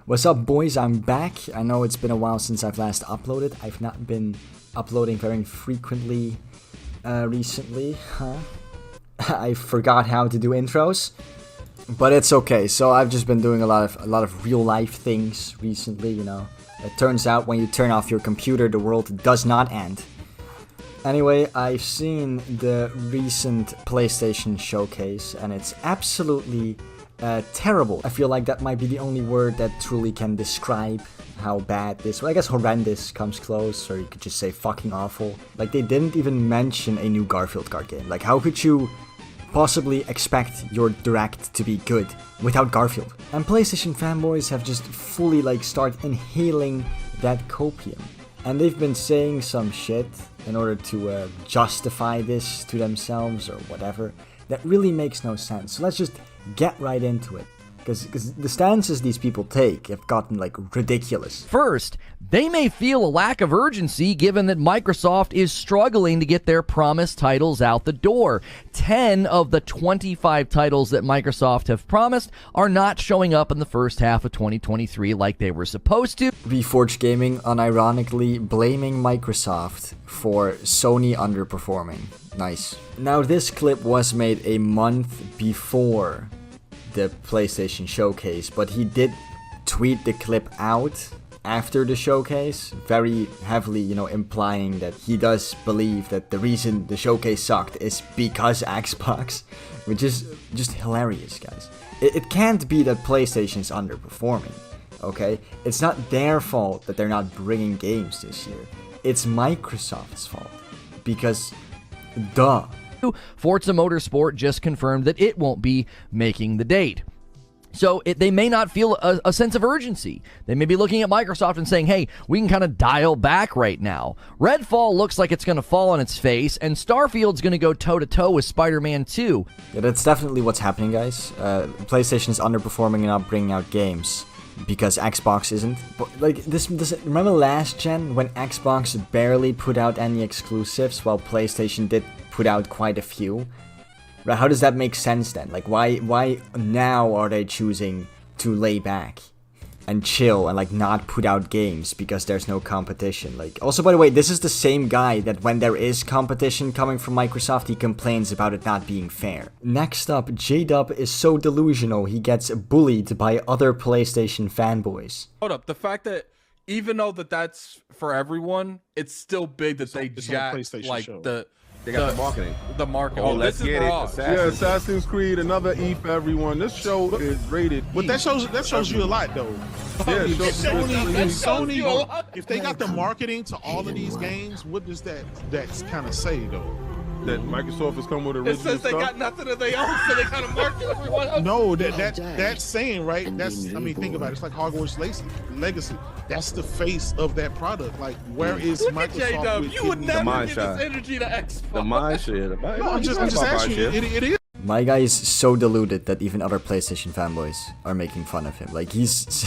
What's up, boys? I'm back. I know it's been a while since I've last uploaded. I've not been uploading very frequently recently, huh? I forgot how to do intros, but it's okay. So I've just been doing a lot of real life things recently, you know. It turns out when you turn off your computer, the world does not end. Anyway, I've seen the recent PlayStation showcase, and it's absolutely terrible. I feel like that might be the only word that truly can describe how bad this, well, I guess horrendous comes close, or you could just say fucking awful. Like, they didn't even mention a new Garfield card game. Like, how could you possibly expect your Direct to be good without Garfield? And PlayStation fanboys have just fully, like, started inhaling that copium. And they've been saying some shit in order to justify this to themselves or whatever that really makes no sense. So let's just get right into it. Because the stances these people take have gotten, like, ridiculous. First, they may feel a lack of urgency given that Microsoft is struggling to get their promised titles out the door. 10 of the 25 titles that Microsoft have promised are not showing up in the first half of 2023 like they were supposed to. Reforged Gaming unironically blaming Microsoft for Sony underperforming. Nice. Now, this clip was made a month before the PlayStation showcase, but he did tweet the clip out after the showcase, very heavily, you know, implying that he does believe that the reason the showcase sucked is because Xbox, which is just hilarious, guys. It can't be that PlayStation's underperforming, okay? It's not their fault that they're not bringing games this year. It's Microsoft's fault, because duh. Forza Motorsport just confirmed that it won't be making the date. So they may not feel a sense of urgency. They may be looking at Microsoft and saying, hey, we can kind of dial back right now. Redfall looks like it's going to fall on its face, and Starfield's going to go toe-to-toe with Spider-Man 2. Yeah, that's definitely what's happening, guys. PlayStation is underperforming and not bringing out games because Xbox isn't. But, like, this remember last gen when Xbox barely put out any exclusives while PlayStation did put out quite a few? Right? How does that make sense then? Like, why now are they choosing to lay back and chill and, like, not put out games because there's no competition? Like, also, by the way, this is the same guy that when there is competition coming from Microsoft, he complains about it not being fair. Next up, J-Dub is so delusional he gets bullied by other PlayStation fanboys. Hold up, the fact that even though that's for everyone, it's still big that they jack like show. They got the marketing. The marketing. Oh, let's get it. Assassin's Creed, another E for everyone. This show is rated. But that shows you a lot, though. Yeah, Sony, if they got the marketing to all of these games, what does that kind of say, though? That Microsoft has come with original stuff. It says they got nothing of their own, so they kind of market everyone else. No, that's saying, right? I mean, think about it. It's like Hogwarts Legacy. That's the face of that product. Like, where is Microsoft? With you would never give this energy to Xbox. The mind shit. No, I'm just asking you. It is. My guy is so deluded that even other PlayStation fanboys are making fun of him. Like, he's...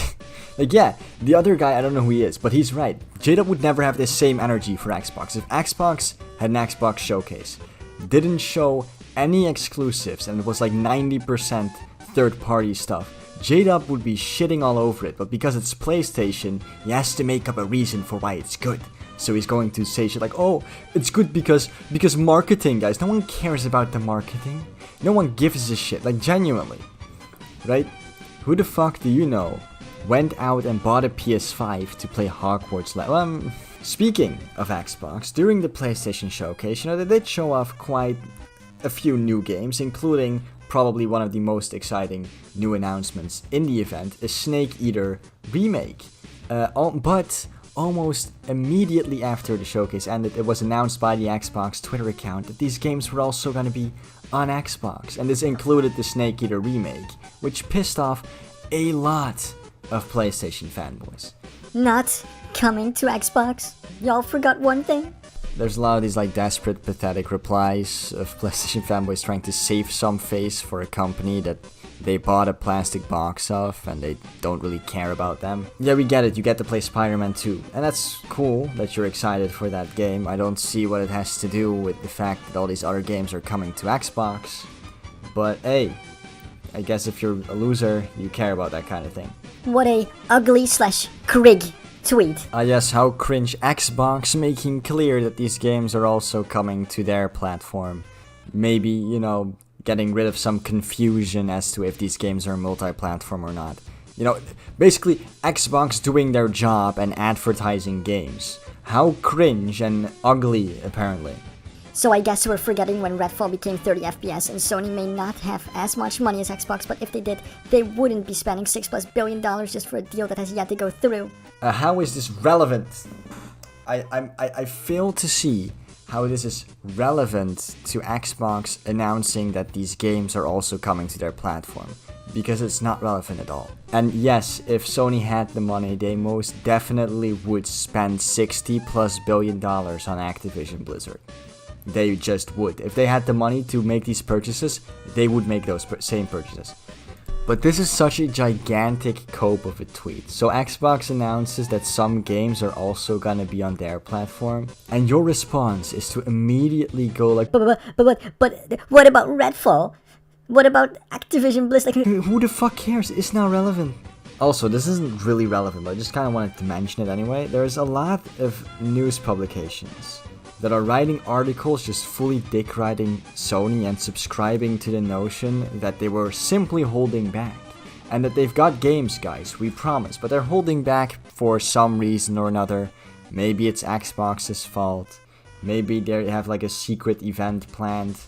like, yeah, the other guy, I don't know who he is, but he's right. Jada would never have this same energy for Xbox. If Xbox had an Xbox showcase, didn't show any exclusives, and it was like 90% third-party stuff, J-Dub would be shitting all over it, but because it's PlayStation, he has to make up a reason for why it's good. So he's going to say shit like, oh, it's good because marketing, guys. No one cares about the marketing. No one gives a shit, like, genuinely. Right? Who the fuck do you know went out and bought a PS5 to play Hogwarts Legacy? Speaking of Xbox, during the PlayStation showcase, you know, they did show off quite a few new games, including probably one of the most exciting new announcements in the event, a Snake Eater remake. But almost immediately after the showcase ended, it was announced by the Xbox Twitter account that these games were also going to be on Xbox, and this included the Snake Eater remake, which pissed off a lot of PlayStation fanboys. Not coming to Xbox? Y'all forgot one thing? There's a lot of these, like, desperate, pathetic replies of PlayStation fanboys trying to save some face for a company that they bought a plastic box of and they don't really care about them. Yeah, we get it, you get to play Spider-Man 2, and that's cool that you're excited for that game. I don't see what it has to do with the fact that all these other games are coming to Xbox, but hey, I guess if you're a loser, you care about that kind of thing. What a ugly / crig tweet. Yes, how cringe. Xbox making clear that these games are also coming to their platform. Maybe, you know, getting rid of some confusion as to if these games are multi-platform or not. You know, basically Xbox doing their job and advertising games. How cringe and ugly, apparently. So I guess we're forgetting when Redfall became 30 FPS and Sony may not have as much money as Xbox, but if they did, they wouldn't be spending $6+ billion just for a deal that has yet to go through. How is this relevant? I fail to see how this is relevant to Xbox announcing that these games are also coming to their platform, because it's not relevant at all. And yes, if Sony had the money, they most definitely would spend $60+ billion on Activision Blizzard. They just would. If they had the money to make these purchases, they would make those same purchases. But this is such a gigantic cope of a tweet. So Xbox announces that some games are also gonna be on their platform, and your response is to immediately go like, But what about Redfall? What about Activision Blizzard? who the fuck cares? It's not relevant. Also, this isn't really relevant, but I just kind of wanted to mention it anyway. There's a lot of news publications that are writing articles just fully dick riding Sony and subscribing to the notion that they were simply holding back. And that they've got games, guys, we promise, but they're holding back for some reason or another. Maybe it's Xbox's fault. Maybe they have like a secret event planned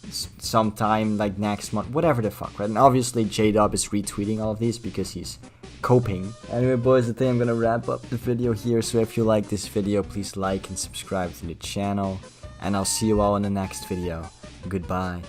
sometime like next month, whatever the fuck, right? And obviously J-Dub is retweeting all of these because he's coping. Anyway, boys, I think I'm gonna wrap up the video here, so if you like this video, please like and subscribe to the channel, and I'll see you all in the next video. Goodbye.